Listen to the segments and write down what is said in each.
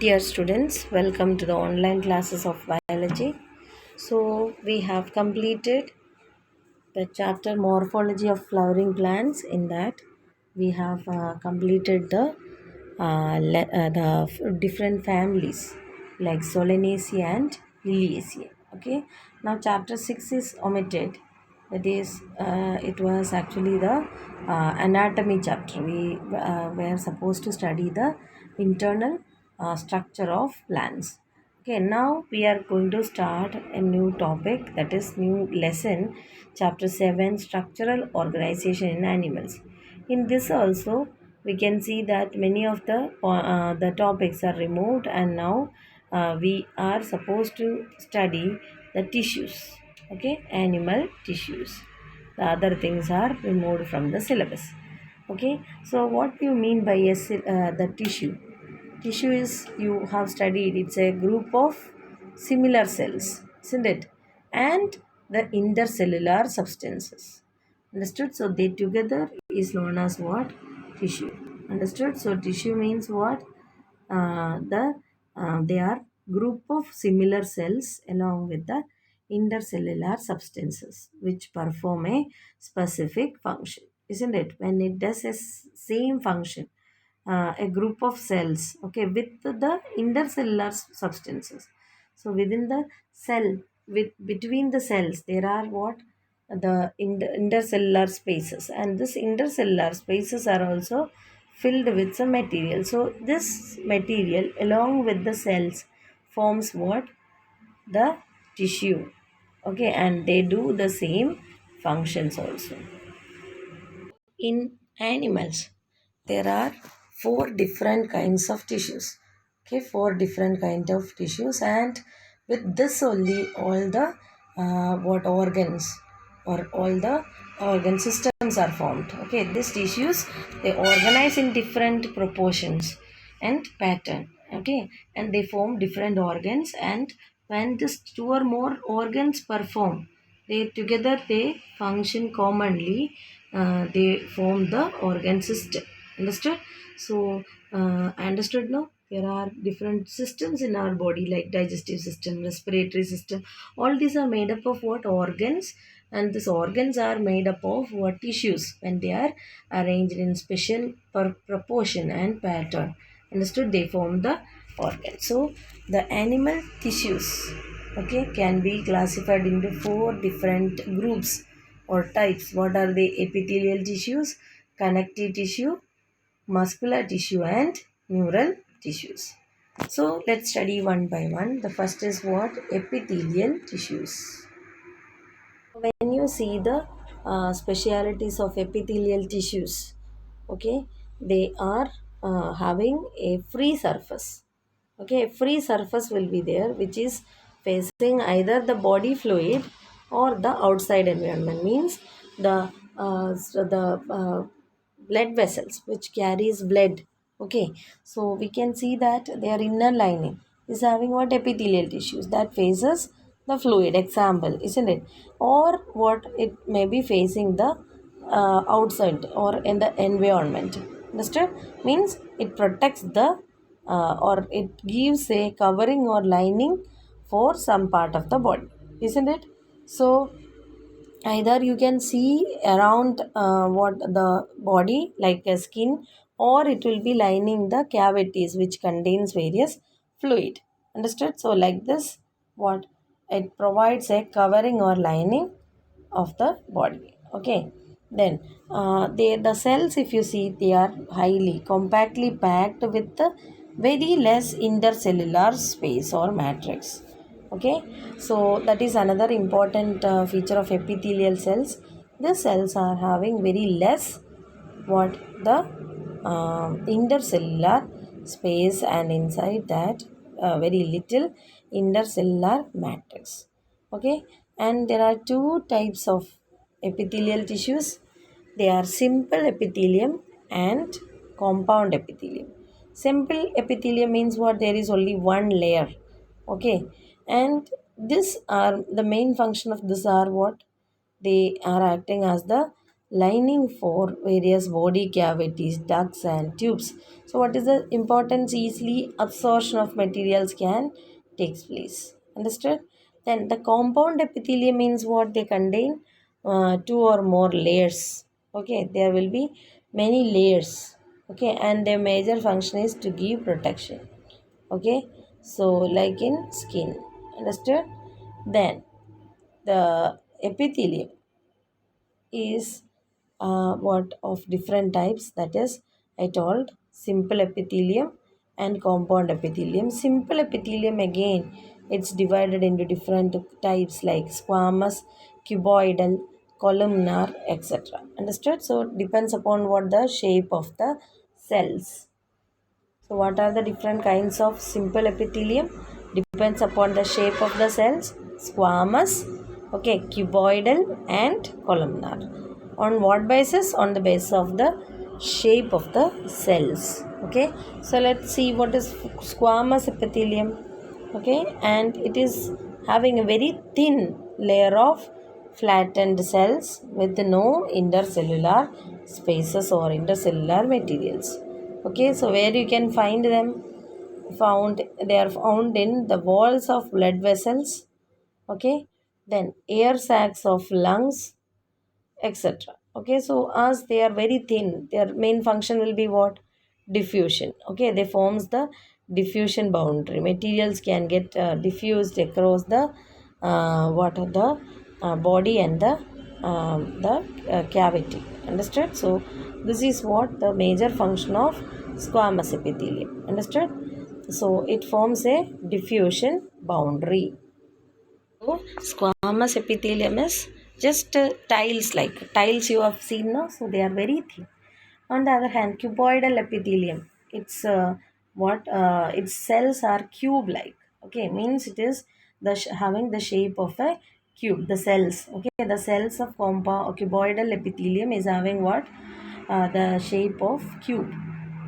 Dear students, welcome to the online classes of biology. So, we have completed the chapter Morphology of Flowering Plants. In that, we have completed the different families like Solanaceae and Liliaceae. Okay, now chapter 6 is omitted. That is, it was actually the anatomy chapter. We were supposed to study the internal structure of plants. Okay, now we are going to start a new topic, that is new lesson, chapter 7, structural organization in animals. In this also we can see that many of the topics are removed, and now we are supposed to study the tissues. Okay, animal tissues. The other things are removed from the syllabus. Okay, so what do you mean by the tissue? Tissue is, you have studied, it's a group of similar cells, isn't it? And the intercellular substances. Understood? So they together is known as what? Tissue. Understood? So tissue means what? They are group of similar cells along with the intercellular substances which perform a specific function, isn't it? When it does a same function, a group of cells, okay, with the intercellular substances. So within the cell, with between the cells, there are what? The intercellular spaces, and this intercellular spaces are also filled with some material. So this material along with the cells forms what? The tissue. Okay, and they do the same functions also. In animals, there are four different kinds of tissues. Okay, four different kind of tissues, and with this only all the what organs or all the organ systems are formed. Okay, these tissues, they organize in different proportions and pattern. Okay, and they form different organs, and when this two or more organs perform, they together they function commonly. They form the organ system. Understood? So understood now. There are different systems in our body like digestive system, respiratory system. All these are made up of what? Organs, and these organs are made up of what? Tissues, when they are arranged in special proportion and pattern. Understood? They form the organ. So the animal tissues, okay, can be classified into four different groups or types. What are the? Epithelial tissues, connective tissue, muscular tissue, and neural tissues. So let's study one by one. The first is what? Epithelial tissues. When you see the specialities of epithelial tissues, okay, they are having a free surface. Okay, a free surface will be there which is facing either the body fluid or the outside environment, means the blood vessels which carries blood. Okay, so we can see that their inner lining is having what? Epithelial tissues that faces the fluid, example, isn't it? Or what? It may be facing the outside or in the environment. Understood? Means it protects the or it gives a covering or lining for some part of the body, isn't it? So either you can see around what the body like a skin, or it will be lining the cavities which contains various fluid. Understood? So like this, what? It provides a covering or lining of the body. Okay, then the cells, if you see, they are highly compactly packed with very less intercellular space or matrix. Okay, so that is another important feature of epithelial cells. The cells are having very less what? The intercellular space, and inside that very little intercellular matrix. Okay, and there are two types of epithelial tissues. They are simple epithelium and compound epithelium. Simple epithelium means what? There is only one layer. Okay, and this are the main function of this are what? They are acting as the lining for various body cavities, ducts, and tubes. So, what is the importance? Easily absorption of materials can takes place. Understood? Then the compound epithelium means what they contain two or more layers. Okay, there will be many layers. Okay, and their major function is to give protection. Okay, so like in skin. Understood? Then the epithelium is what of different types, that is I told simple epithelium and compound epithelium. Simple epithelium again, it's divided into different types like squamous, cuboidal, columnar, etc. Understood? So it depends upon what the shape of the cells. So, what are the different kinds of simple epithelium? Depends upon the shape of the cells, squamous, okay, cuboidal, and columnar. On what basis? On the basis of the shape of the cells. Okay, so let's see what is squamous epithelium. Okay, and it is having a very thin layer of flattened cells with no intercellular spaces or intercellular materials. Okay, so where you can find them? Found They are found in the walls of blood vessels. Okay, then air sacs of lungs, etc. Okay, so as they are very thin, their main function will be what? Diffusion. Okay, they forms the diffusion boundary. Materials can get diffused across the what are the body and the cavity. Understood? So this is what the major function of squamous epithelium. Understood? So it forms a diffusion boundary. So squamous epithelium is just tiles, like tiles you have seen now. So they are very thin. On the other hand, cuboidal epithelium, it's what its cells are cube-like. Okay, means it is having the shape of a cube. The cells, okay, the cells of cuboidal epithelium is having what? The shape of cube.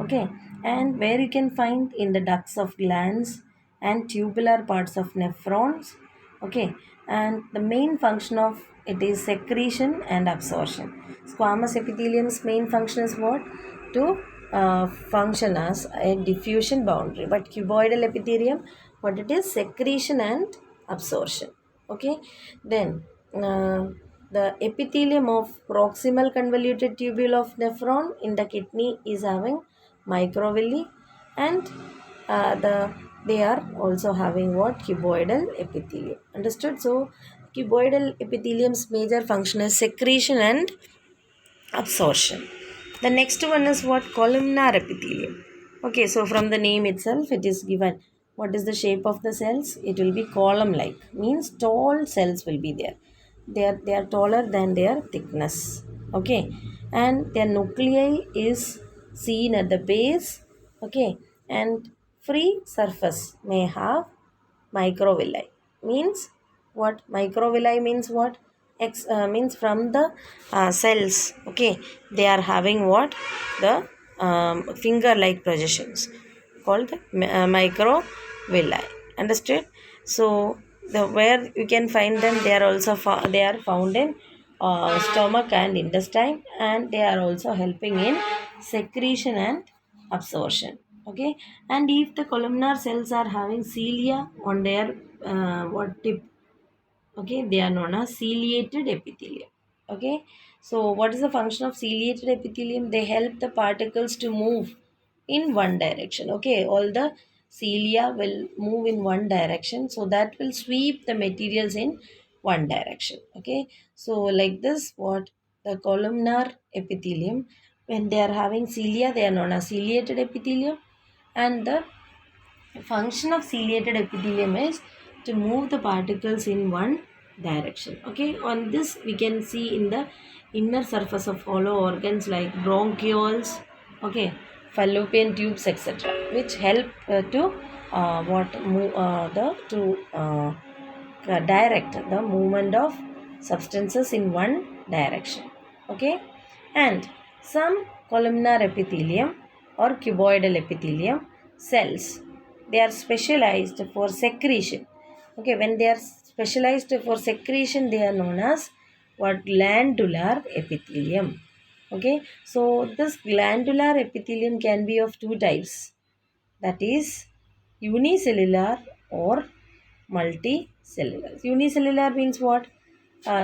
Okay, and where you can find in the ducts of glands and tubular parts of nephrons. Okay, and the main function of it is secretion and absorption. Squamous epithelium's main function is what? To function as a diffusion boundary. But cuboidal epithelium, what it is? Secretion and absorption. Okay, then the epithelium of proximal convoluted tubule of nephron in the kidney is having microvilli, and they are also having what? Cuboidal epithelium. Understood? So cuboidal epithelium's major function is secretion and absorption. The next one is what? Columnar epithelium. Okay, so from the name itself, it is given. What is the shape of the cells? It will be column like, means tall cells will be there. They are taller than their thickness. Okay, and their nuclei is seen at the base. Okay, and free surface may have microvilli. Means what? Microvilli means what? Means from the cells. Okay, they are having what? The finger like projections called microvilli. Understood? So the where you can find them, they are also they are found in stomach and intestine, and they are also helping in secretion and absorption. Okay, and if the columnar cells are having cilia on their what tip, okay, they are known as ciliated epithelium. Okay, so what is the function of ciliated epithelium? They help the particles to move in one direction. Okay, all the cilia will move in one direction, so that will sweep the materials in one direction. Okay, so like this, what? The columnar epithelium, when they are having cilia, they are known as ciliated epithelium, and the function of ciliated epithelium is to move the particles in one direction. Okay, on this we can see in the inner surface of hollow organs like bronchioles, okay, fallopian tubes, etc., which help to what move the to direct the movement of substances in one direction. Okay, and some columnar epithelium or cuboidal epithelium cells, they are specialized for secretion. Okay, when they are specialized for secretion, they are known as what glandular epithelium. Okay, so this glandular epithelium can be of two types, that is unicellular or multicellular. Unicellular means what?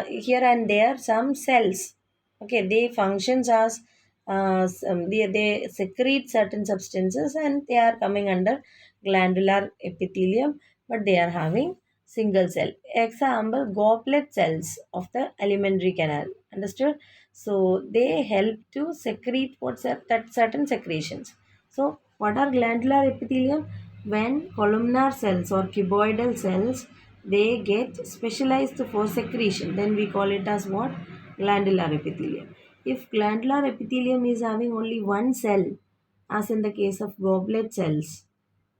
Here and there some cells. Okay, they functions as they secrete certain substances and they are coming under glandular epithelium, but they are having single cell. Example, goblet cells of the alimentary canal. Understood? So they help to secrete that certain secretions. So what are glandular epithelium? When columnar cells or cuboidal cells they get specialized for secretion, then we call it as what? Glandular epithelium. If glandular epithelium is having only one cell, as in the case of goblet cells,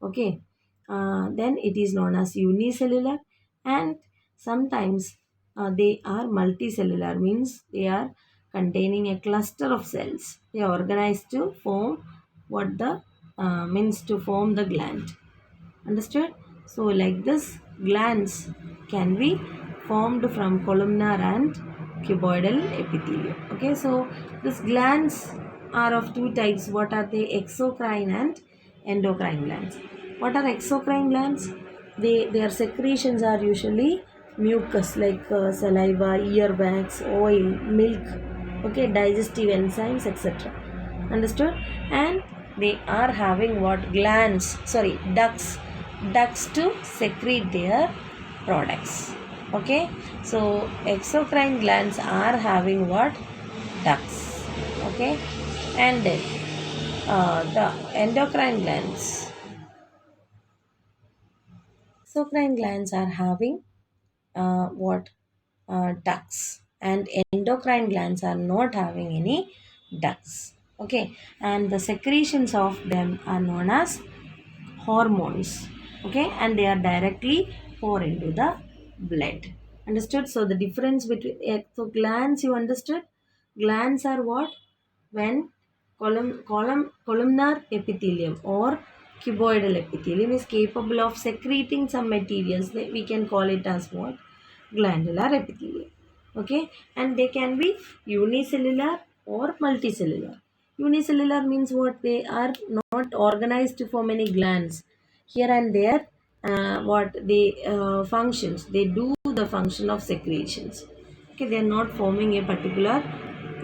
okay, then it is known as unicellular, and sometimes they are multicellular, means they are containing a cluster of cells. They are organized to form what the means to form the gland. Understood? So like this, glands can be formed from columnar and cuboidal epithelium. Okay, so these glands are of two types. What are they? Exocrine and endocrine glands. What are exocrine glands? Their secretions are usually mucus, like saliva, earwax, oil, milk, okay, digestive enzymes, etc. Understood? And they are having what? Glands, sorry, ducts to secrete their products. Okay, so exocrine glands are having what? Ducts. Okay, and then the endocrine glands, exocrine glands are having what? Ducts, and endocrine glands are not having any ducts. Okay, and the secretions of them are known as hormones. Okay, and they are directly pour into the blood. Understood? So the difference between so glands, you understood? Glands are what? When columnar epithelium or cuboidal epithelium is capable of secreting some materials, we can call it as what? Glandular epithelium. Okay, and they can be unicellular or multicellular. Unicellular means what? They are not organized for many glands. Here and there, what they functions, they do the function of secretions. Okay, they are not forming a particular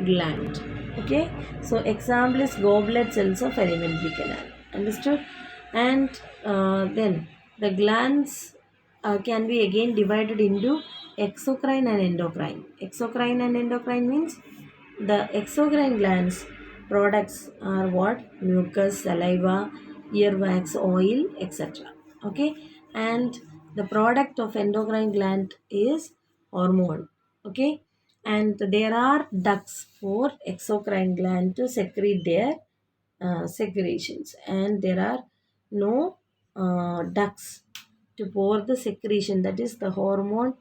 gland. Okay, so example is goblet cells of alimentary canal. Understood? And then the glands can be again divided into exocrine and endocrine. Exocrine and endocrine means the exocrine glands products are what? Mucus, saliva, earwax, oil, etc. Okay, and the product of endocrine gland is hormone. Okay, and there are ducts for exocrine gland to secrete their secretions, and there are no ducts to pour the secretion, that is the hormone,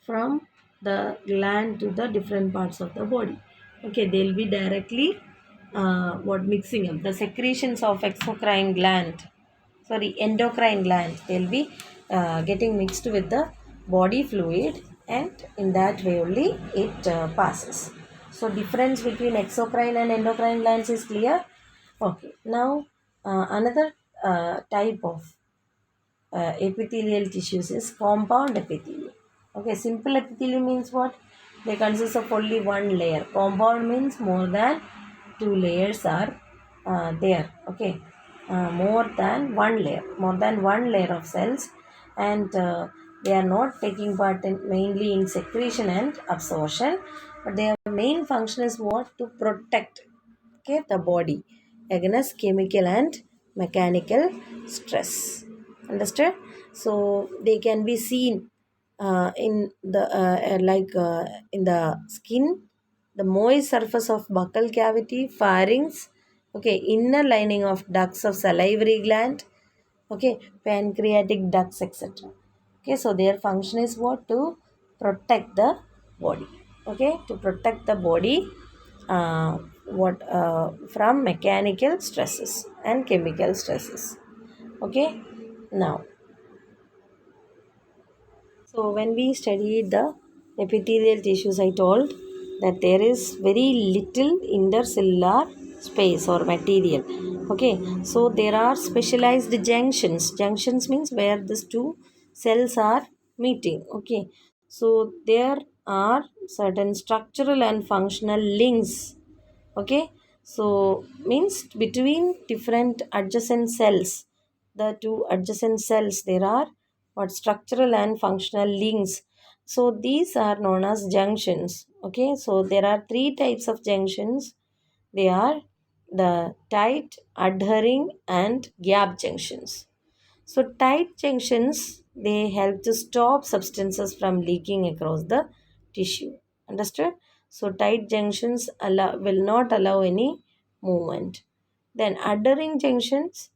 from the gland to the different parts of the body. Okay, they'll be directly what? Mixing up the secretions of exocrine gland, sorry, endocrine gland. They'll be getting mixed with the body fluid, and in that way only it passes. So difference between exocrine and endocrine glands is clear. Okay, now another type of epithelial tissues is compound epithelium. Okay, simple epithelium means what? They consist of only one layer. Compound means more than two layers are there. Okay, more than one layer of cells, and they are not taking part in mainly in secretion and absorption, but their main function is what? To protect, okay, the body against chemical and mechanical stress. Understood? So they can be seen in the in the skin, the moist surface of buccal cavity, pharynx, okay, inner lining of ducts of salivary gland, okay, pancreatic ducts, etc. Okay, so their function is what? To protect the body. Okay, to protect the body what from mechanical stresses and chemical stresses. Okay, now, so when we study the epithelial tissues, I told that there is very little intercellular space or material. Okay, so there are specialized junctions. Junctions means where these two cells are meeting. Okay, so there are certain structural and functional links. Okay, so means between different adjacent cells, the two adjacent cells, there are what structural and functional links. So these are known as junctions. Okay, so there are three types of junctions. They are the tight, adhering, and gap junctions. So tight junctions, they help to stop substances from leaking across the tissue. Understood? So tight junctions will not allow any movement. Then adhering junctions,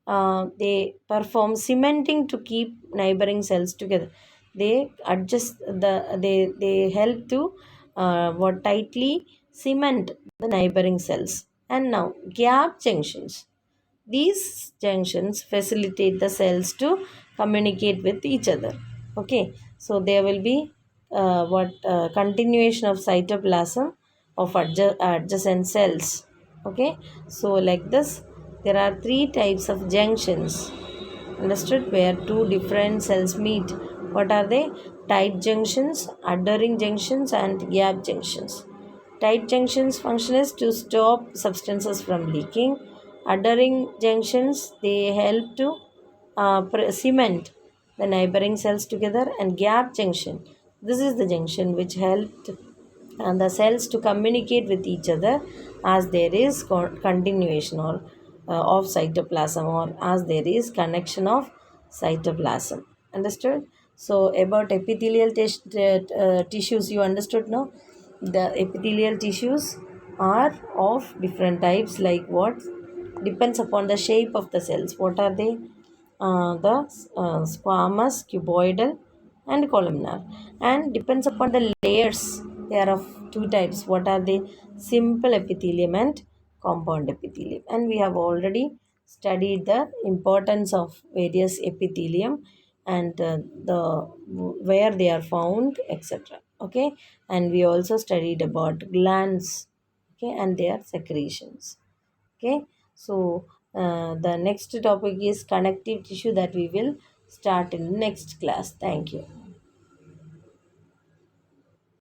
they perform cementing to keep neighboring cells together. They adjust they help to what tightly cement the neighboring cells. And now gap junctions, these junctions facilitate the cells to communicate with each other. Okay, so there will be what continuation of cytoplasm of adjacent cells. Okay, so like this, there are three types of junctions. Understood? Where two different cells meet. What are they? Tight junctions, adhering junctions, and gap junctions. Tight junctions function is to stop substances from leaking. Adhering junctions, they help to cement the neighboring cells together. And gap junction, this is the junction which helped and the cells to communicate with each other as there is continuation or of cytoplasm, or as there is connection of cytoplasm. Understood? So about epithelial tissues, you understood now. The epithelial tissues are of different types, like what depends upon the shape of the cells. What are they? The squamous, cuboidal, and columnar, and depends upon the layers. They are of two types. What are they? Simple epithelium and compound epithelium. And we have already studied the importance of various epithelium and the where they are found, etc. Okay, and we also studied about glands, okay, and their secretions. Okay, so the next topic is connective tissue that we will start in the next class. Thank you.